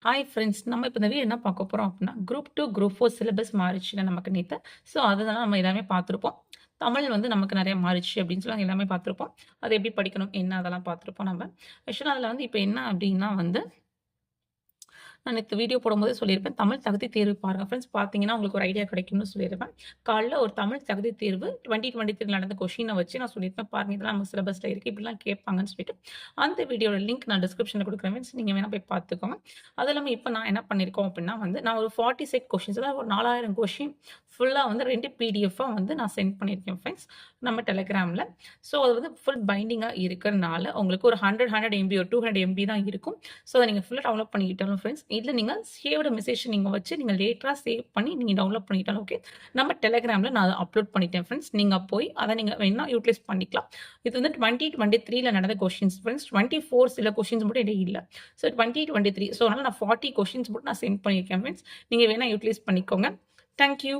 Hi friends. நம்ம இப்ப இந்த வீடியோ என்ன பார்க்க போறோம் அப்டின்னா, குரூப் 2, குரூப் 4 சிலபஸ் மாறிச்சுல்ல நமக்கு நேத்து. ஸோ அதெல்லாம் நம்ம எல்லாமே பார்த்துருப்போம். தமிழ் வந்து நமக்கு நெறைய மாறிச்சு அப்டின்னு சொல்லி எல்லாமே பார்த்துருப்போம். அது எப்படி படிக்கணும், என்ன அதெல்லாம் பார்த்துருப்போம் நம்ம. ஆக்சுவலா அதில வந்து இப்ப என்ன அப்டின்னா வந்து நான் நேத்து வீடியோ போடும்போதே சொல்லியிருப்பேன். தமிழ் தகுதி தேர்வு பாருங்க ஃப்ரெண்ட்ஸ். பார்த்தீங்கன்னா, உங்களுக்கு ஒரு ஐடியா கிடைக்கும்னு சொல்லியிருப்பேன். காலைல ஒரு தமிழ் தகுதி தேர்வு 2023 நடந்த கொஸ்டின வச்சு நான் சொல்லியிருப்பேன். பாருங்க இதெல்லாம் நம்ம சிலபஸ்ல இருக்கு. இப்படிலாம் கேட்பாங்கன்னு சொல்லிட்டு. அந்த வீடியோட லிங்க் நான் டிஸ்கிரிப்ஷன்ல குடுக்குறேன் ஃப்ரெண்ட்ஸ். நீங்க வேணா போய் பார்த்துக்கோங்க. அது இல்லாம இப்ப நான் என்ன பண்ணியிருக்கோம் அப்படின்னா வந்து, நான் ஒரு 40 செட் கொஸ்டின்ஸ் அதாவது ஒரு 4000 கொஸ்டின் ஃபுல்லா வந்து 2 பிடிஎஃப்பா வந்து நான் சென்ட் பண்ணியிருக்கேன் ஃப்ரெண்ட்ஸ். நம்ம டெலகிராம்ல. ஸோ அது வந்து ஃபுல் பைண்டிங்கா இருக்கறனால, உங்களுக்கு ஒரு 100 எம்பி ஒரு 200 எம்பி தான் இருக்கும். ஸோ அத நீங்க ஃபுல்லா டவுன்லோட் பண்ணிக்கிட்டாலும் ஃப்ரெண்ட்ஸ், இதுல நீங்க சேவ்டு மெசேஜ் நீங்க வச்சு நீங்க லேட்டரா சேவ் பண்ணி நீங்க டவுன்லோட் பண்ணிக்கிட்டாலும் ஓகே. நம்ம டெலகிராம்ல நான் அத அப்லோட் பண்ணிட்டேன் ஃப்ரெண்ட்ஸ். நீங்க போய் அத நீங்க வேணா யூட்டிலைஸ் பண்ணிக்கலாம். இது வந்து 2023ல நடந்த கொஸ்டின்ஸ் ஃப்ரெண்ட்ஸ். 24 சில கொஸ்டின்ஸ் மட்டும் என்ட்ட இல்ல. ஸோ 2023 ஸோ அதனால நான் 40 கொஸ்டின்ஸ் மட்டும் நான் சென்ட் பண்ணியிருக்கேன் ஃப்ரெண்ட்ஸ். நீங்க வேணா யூட்டிலைஸ் பண்ணிக்கோங்க. Thank you.